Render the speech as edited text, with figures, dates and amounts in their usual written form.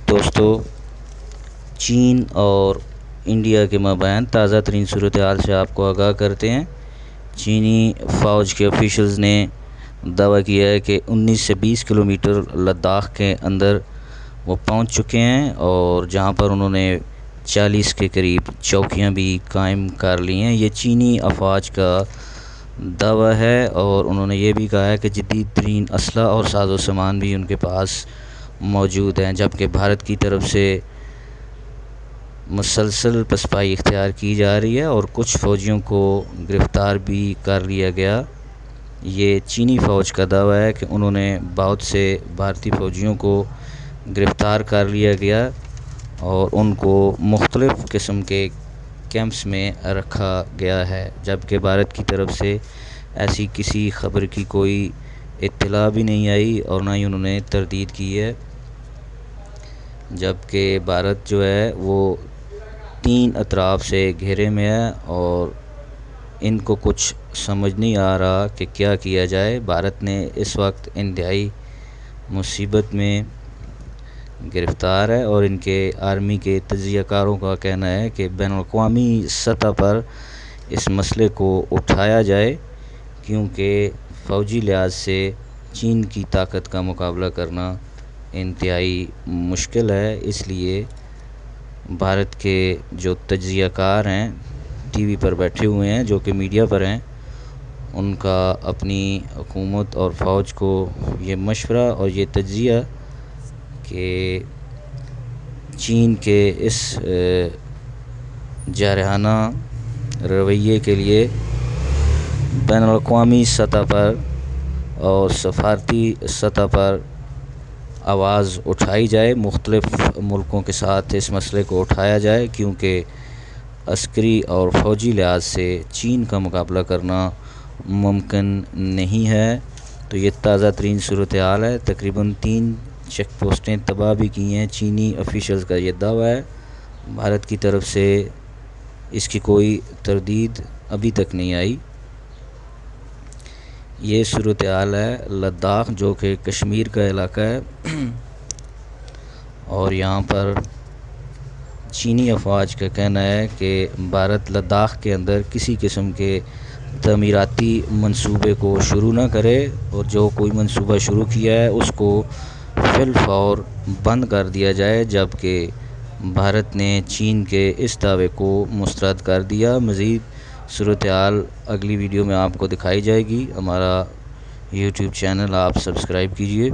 دوستو، چین اور انڈیا کے مابین تازہ ترین صورتحال سے آپ کو آگاہ کرتے ہیں۔ چینی فوج کے آفیشلز نے دعویٰ کیا ہے کہ 19 سے 20 کلومیٹر لداخ کے اندر وہ پہنچ چکے ہیں، اور جہاں پر انہوں نے 40 کے قریب چوکیاں بھی قائم کر لی ہیں۔ یہ چینی افواج کا دعویٰ ہے، اور انہوں نے یہ بھی کہا ہے کہ جدید ترین اسلحہ اور ساز و سامان بھی ان کے پاس موجود ہیں، جبکہ بھارت کی طرف سے مسلسل پسپائی اختیار کی جا رہی ہے اور کچھ فوجیوں کو گرفتار بھی کر لیا گیا۔ یہ چینی فوج کا دعویٰ ہے کہ انہوں نے بہت سے بھارتی فوجیوں کو گرفتار کر لیا گیا اور ان کو مختلف قسم کے کیمپس میں رکھا گیا ہے، جبکہ بھارت کی طرف سے ایسی کسی خبر کی کوئی اطلاع بھی نہیں آئی اور نہ ہی انہوں نے تردید کی ہے۔ جبکہ بھارت جو ہے وہ 3 اطراف سے گھیرے میں ہے اور ان کو کچھ سمجھ نہیں آ رہا کہ کیا کیا جائے۔ بھارت نے اس وقت انتہائی مصیبت میں گرفتار ہے، اور ان کے آرمی کے تجزیہ کاروں کا کہنا ہے کہ بین الاقوامی سطح پر اس مسئلے کو اٹھایا جائے، کیونکہ فوجی لحاظ سے چین کی طاقت کا مقابلہ کرنا انتہائی مشکل ہے۔ اس لیے بھارت کے جو تجزیہ کار ہیں، ٹی وی پر بیٹھے ہوئے ہیں، جو کہ میڈیا پر ہیں، ان کا اپنی حکومت اور فوج کو یہ مشورہ اور یہ تجزیہ کہ چین کے اس جارحانہ رویے کے لیے بین الاقوامی سطح پر اور سفارتی سطح پر آواز اٹھائی جائے، مختلف ملکوں کے ساتھ اس مسئلے کو اٹھایا جائے، کیونکہ عسکری اور فوجی لحاظ سے چین کا مقابلہ کرنا ممکن نہیں ہے۔ تو یہ تازہ ترین صورتحال ہے۔ تقریباً 3 چیک پوسٹیں تباہ بھی کی ہیں، چینی آفیشلز کا یہ دعویٰ ہے۔ بھارت کی طرف سے اس کی کوئی تردید ابھی تک نہیں آئی۔ یہ صورتحال ہے لداخ، جو کہ کشمیر کا علاقہ ہے، اور یہاں پر چینی افواج کا کہنا ہے کہ بھارت لداخ کے اندر کسی قسم کے تعمیراتی منصوبے کو شروع نہ کرے، اور جو کوئی منصوبہ شروع کیا ہے اس کو فی الفور بند کر دیا جائے، جبکہ بھارت نے چین کے اس دعوے کو مسترد کر دیا۔ مزید صورتحال اگلی ویڈیو میں آپ کو دکھائی جائے گی۔ ہمارا یوٹیوب چینل آپ سبسکرائب کیجیے۔